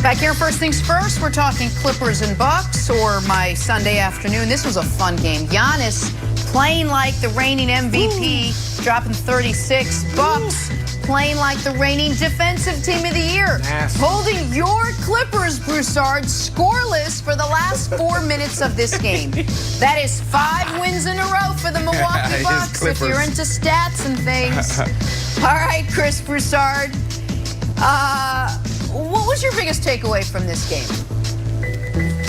Back here, first things first, we're talking Clippers and Bucks, or my Sunday afternoon. This was a fun game. Giannis playing like the reigning MVP, dropping 36. Bucks playing like the reigning defensive team of the year. Holding your Clippers, Broussard, scoreless for the last 4 minutes of this game. That is 5 wins in a row for the Milwaukee Bucks, if you're into stats and things. All right, Chris Broussard. What was your biggest takeaway from this game?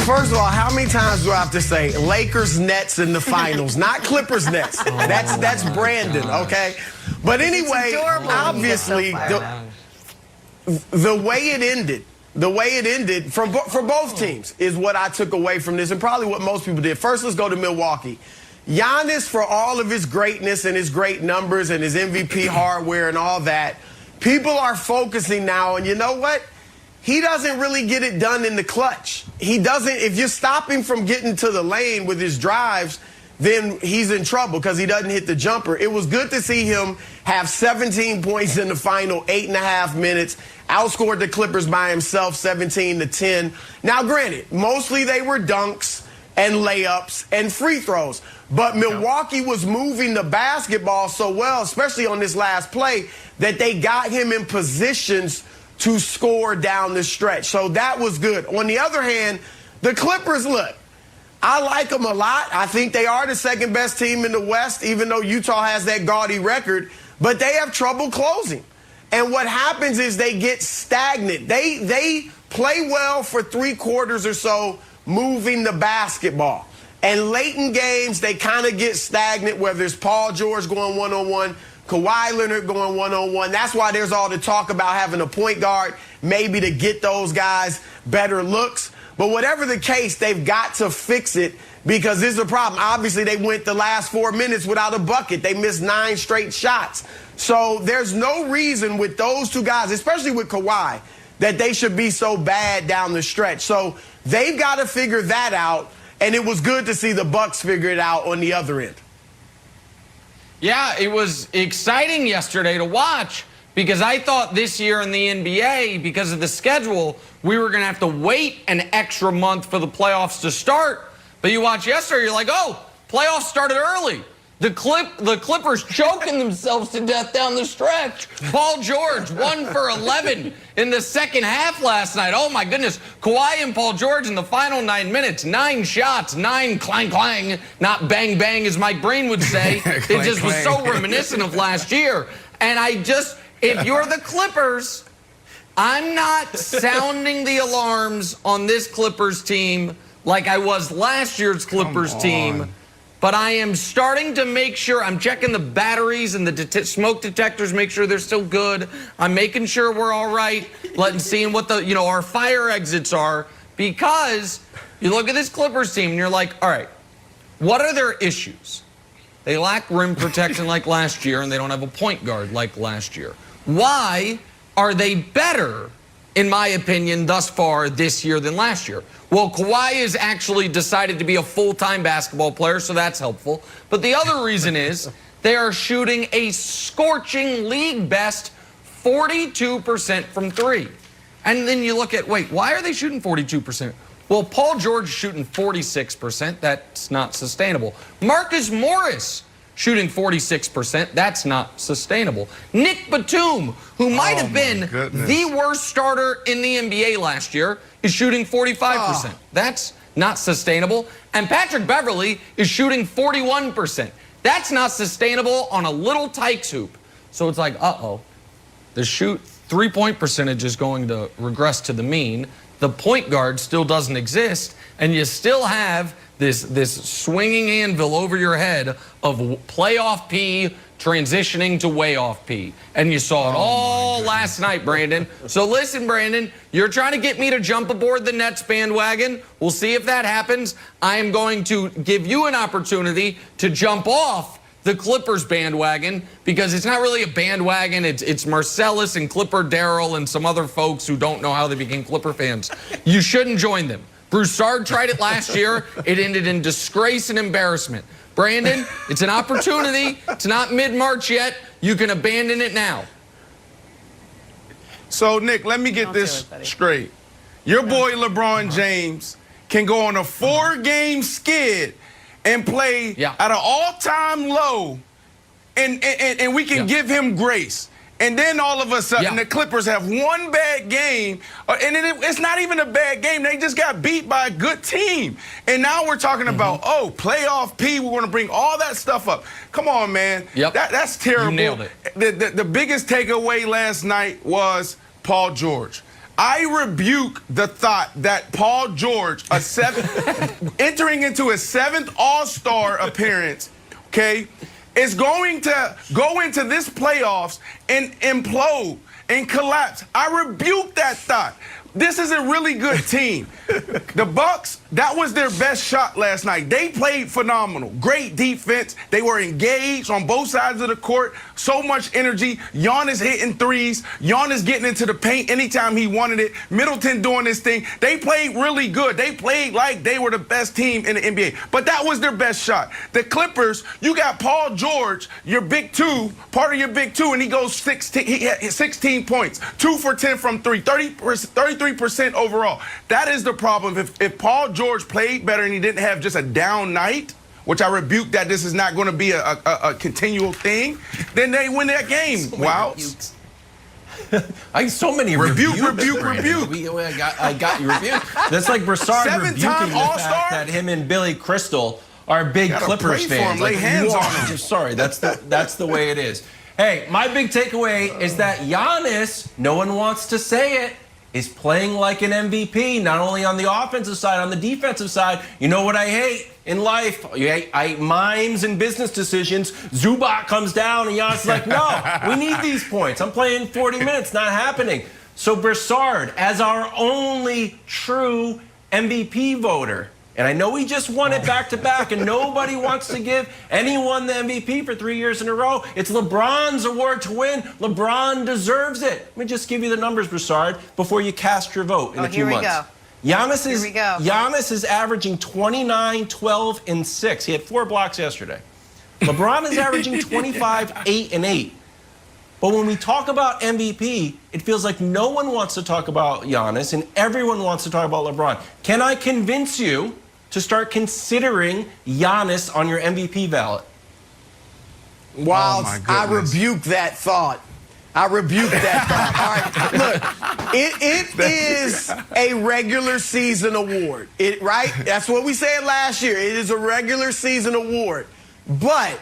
First of all, how many times do I have to say Lakers Nets in the finals, not Clippers Nets? That's Brandon, okay? But anyway, obviously, the way it ended for both teams is what I took away from this, and probably what most people did. First, let's go to Milwaukee. Giannis, for all of his greatness and his great numbers and his MVP hardware and all that, people are focusing now, and you know what? He doesn't really get it done in the clutch. He doesn't. If you stop him from getting to the lane with his drives, then he's in trouble because he doesn't hit the jumper. It was good to see him have 17 points in the final 8.5 minutes, outscored the Clippers by himself 17-10. Now, granted, mostly they were dunks and layups and free throws. But Milwaukee was moving the basketball so well, especially on this last play, that they got him in positions to score down the stretch. So that was good. On the other hand, the Clippers, look, I like them a lot. I think they are the second best team in the West, even though Utah has that gaudy record. But they have trouble closing. And what happens is they get stagnant. They play well for 3 quarters or so, moving the basketball. And late in games, they kind of get stagnant, whether it's Paul George going one-on-one, Kawhi Leonard going one-on-one. That's why there's all the talk about having a point guard, maybe to get those guys better looks. But whatever the case, they've got to fix it because this is a problem. Obviously, they went the last 4 minutes without a bucket. They missed 9 straight shots. So there's no reason with those 2 guys, especially with Kawhi, that they should be so bad down the stretch. So they've got to figure that out. And it was good to see the Bucks figure it out on the other end. Yeah, it was exciting yesterday to watch because I thought this year in the NBA, because of the schedule, we were going to have to wait an extra month for the playoffs to start. But you watch yesterday, you're like, oh, playoffs started early. The Clippers choking themselves to death down the stretch. Paul George, 1 for 11 in the second half last night. Oh, my goodness. Kawhi and Paul George in the final 9 minutes. 9 shots, 9 clang, clang. Not bang, bang, as Mike Breen would say. It just was so reminiscent of last year. And if you're the Clippers, I'm not sounding the alarms on this Clippers team like I was last year's Clippers team. But I am starting to make sure, I'm checking the batteries and the smoke detectors, make sure they're still good. I'm making sure we're all right, seeing what our fire exits are. Because you look at this Clippers team and you're like, all right, what are their issues? They lack rim protection like last year, and they don't have a point guard like last year. Why are they better, in my opinion, thus far this year than last year? Well, Kawhi has actually decided to be a full-time basketball player, so that's helpful. But the other reason is they are shooting a scorching league-best 42% from 3. And then you look at, wait, why are they shooting 42%? Well, Paul George is shooting 46%. That's not sustainable. Marcus Morris shooting 46%. That's not sustainable. Nick Batum, who might have been the worst starter in the NBA last year, is shooting 45%. That's not sustainable. And Patrick Beverley is shooting 41%. That's not sustainable on a little Tykes hoop. So it's like, uh-oh. The 3-point percentage is going to regress to the mean. The point guard still doesn't exist. And you still have this swinging anvil over your head of playoff P transitioning to way off P. And you saw it all last night, Brandon. So listen, Brandon, you're trying to get me to jump aboard the Nets bandwagon. We'll see if that happens. I am going to give you an opportunity to jump off the Clippers bandwagon, because it's not really a bandwagon. It's Marcellus and Clipper Darrell and some other folks who don't know how they became Clipper fans. You shouldn't join them. Broussard tried it last year. It ended in disgrace and embarrassment. Brandon, it's an opportunity. It's not mid-March yet. You can abandon it now. So, Nick, let me get this straight. your boy LeBron James can go on a 4-game skid and play at an all-time low, and we can give him grace. And then all of a sudden, the Clippers have one bad game, and it's not even a bad game. They just got beat by a good team. And now we're talking about, playoff P, we're going to bring all that stuff up. Come on, man. That's terrible. You nailed it. The biggest takeaway last night was Paul George. I rebuke the thought that Paul George, entering into his 7th All-Star appearance, is going to go into this playoffs and implode and collapse. I rebuke that thought. This is a really good team. The Bucks, that was their best shot last night. They played phenomenal. Great defense. They were engaged on both sides of the court. So much energy. Giannis hitting threes. Giannis getting into the paint anytime he wanted it. Middleton doing this thing. They played really good. They played like they were the best team in the NBA. But that was their best shot. The Clippers, you got Paul George, your big two, part of your big two, and he goes 16 points. 2 for 10 from 3. 33% overall. That is the problem. If Paul George played better and he didn't have just a down night, which I rebuke that this is not going to be a continual thing, then they win that game. Wow. So many rebuke. I got you rebuke. That's like Broussard rebuking the fact that him and Billy Crystal are big Clippers fans. Lay hands on him. Sorry, that's the way it is. Hey, my big takeaway is that Giannis, no one wants to say it, is playing like an MVP, not only on the offensive side, on the defensive side. You know what I hate in life? I mimes and business decisions. Zubac comes down and Giannis is like, no, we need these points. I'm playing 40 minutes, not happening. So Broussard, as our only true MVP voter, and I know he just won it back-to-back, and nobody wants to give anyone the MVP for 3 years in a row. It's LeBron's award to win. LeBron deserves it. Let me just give you the numbers, Broussard, before you cast your vote in a few months. Giannis is averaging 29, 12, and 6. He had 4 blocks yesterday. LeBron is averaging 25, 8, and 8. But when we talk about MVP, it feels like no one wants to talk about Giannis, and everyone wants to talk about LeBron. Can I convince you to start considering Giannis on your MVP ballot? Wild, I rebuke that thought. I rebuke that thought. All right, look, it is a regular season award, right? That's what we said last year. It is a regular season award. But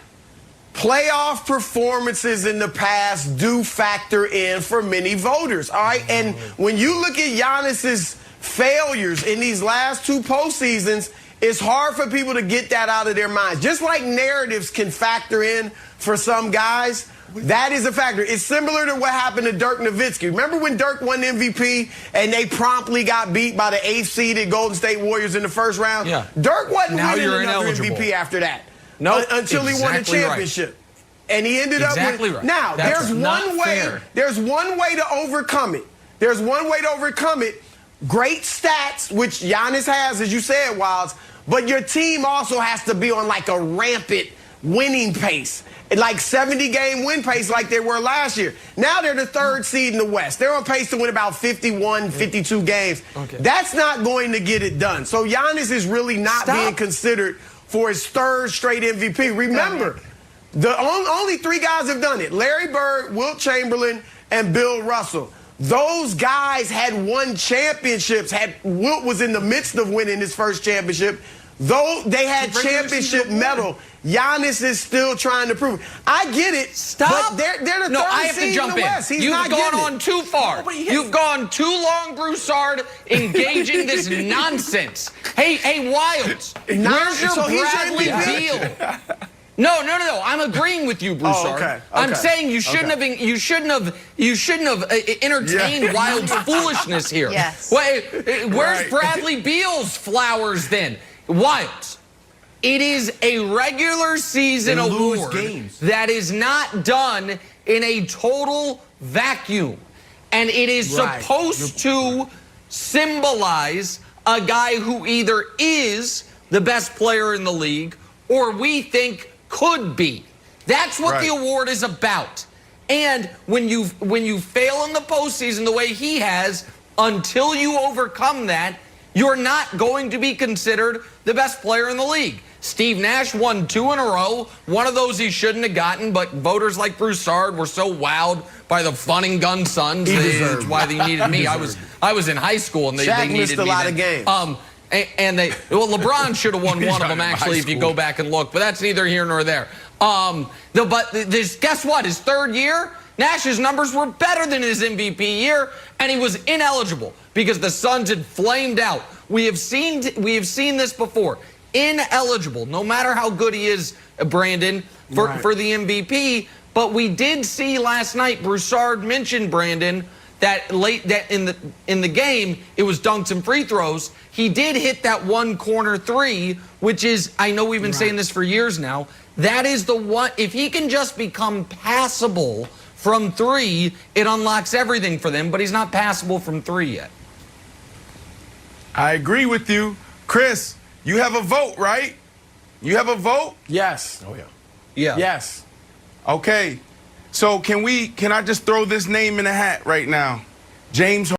playoff performances in the past do factor in for many voters, all right? And when you look at Giannis's failures in these last 2 postseasons, it's hard for people to get that out of their minds. Just like narratives can factor in for some guys, that is a factor. It's similar to what happened to Dirk Nowitzki. Remember when Dirk won MVP and they promptly got beat by the 8th seeded Golden State Warriors in the first round? Yeah. Dirk wasn't Now winning you're another ineligible. MVP after that. No, until he won the championship. Right. And he ended up with... Right. Now, That's there's one way. Fair. There's one way to overcome it. There's one way to overcome it. Great stats, which Giannis has, as you said, Wilds, but your team also has to be on like a rampant winning pace, like 70-game win pace like they were last year. Now they're the 3rd seed in the West. They're on pace to win about 51, 52 games. Okay. That's not going to get it done. So Giannis is really not being considered for his 3rd straight MVP. Remember, the only 3 guys have done it. Larry Bird, Wilt Chamberlain, and Bill Russell. Those guys had won championships. Wilt was in the midst of winning his first championship. Though they had championship medal, Giannis is still trying to prove it. I get it. Stop. But they're the 3rd seed in the West. He's You've gone on too far. You've gone too long, Broussard, engaging this nonsense. Hey, Wilds, where's your Bradley Beal? No. I'm agreeing with you, Broussard. Okay. I'm saying you shouldn't have entertained Wilds' foolishness here. Yes. Where's Bradley Beal's flowers then? Wilds. It is a regular season award that is not done in a total vacuum. And it is supposed to symbolize a guy who either is the best player in the league or we think could be. That's what the award is about. And when you fail in the postseason the way he has, until you overcome that, you're not going to be considered the best player in the league. Steve Nash won 2 in a row. One of those he shouldn't have gotten, but voters like Broussard were so wowed by the fun and gun sons. That's why they needed me. I was in high school and they needed missed a lot of games. Well, LeBron should have won one of them actually if you go back and look, but that's neither here nor there. Guess what? His 3rd year, Nash's numbers were better than his MVP year, and he was ineligible because the Suns had flamed out. We have seen this before. Ineligible, no matter how good he is, Brandon, for the MVP. But we did see last night, Broussard mentioned, Brandon, that in the game, it was dunks and free throws. He did hit that one corner 3, which is, I know we've been saying this for years now, that is the one, if he can just become passable from 3, it unlocks everything for them, but he's not passable from 3 yet. I agree with you. Chris, you have a vote, right? You have a vote? Yes. Oh, yeah. Yes. Okay. So can I just throw this name in the hat right now? James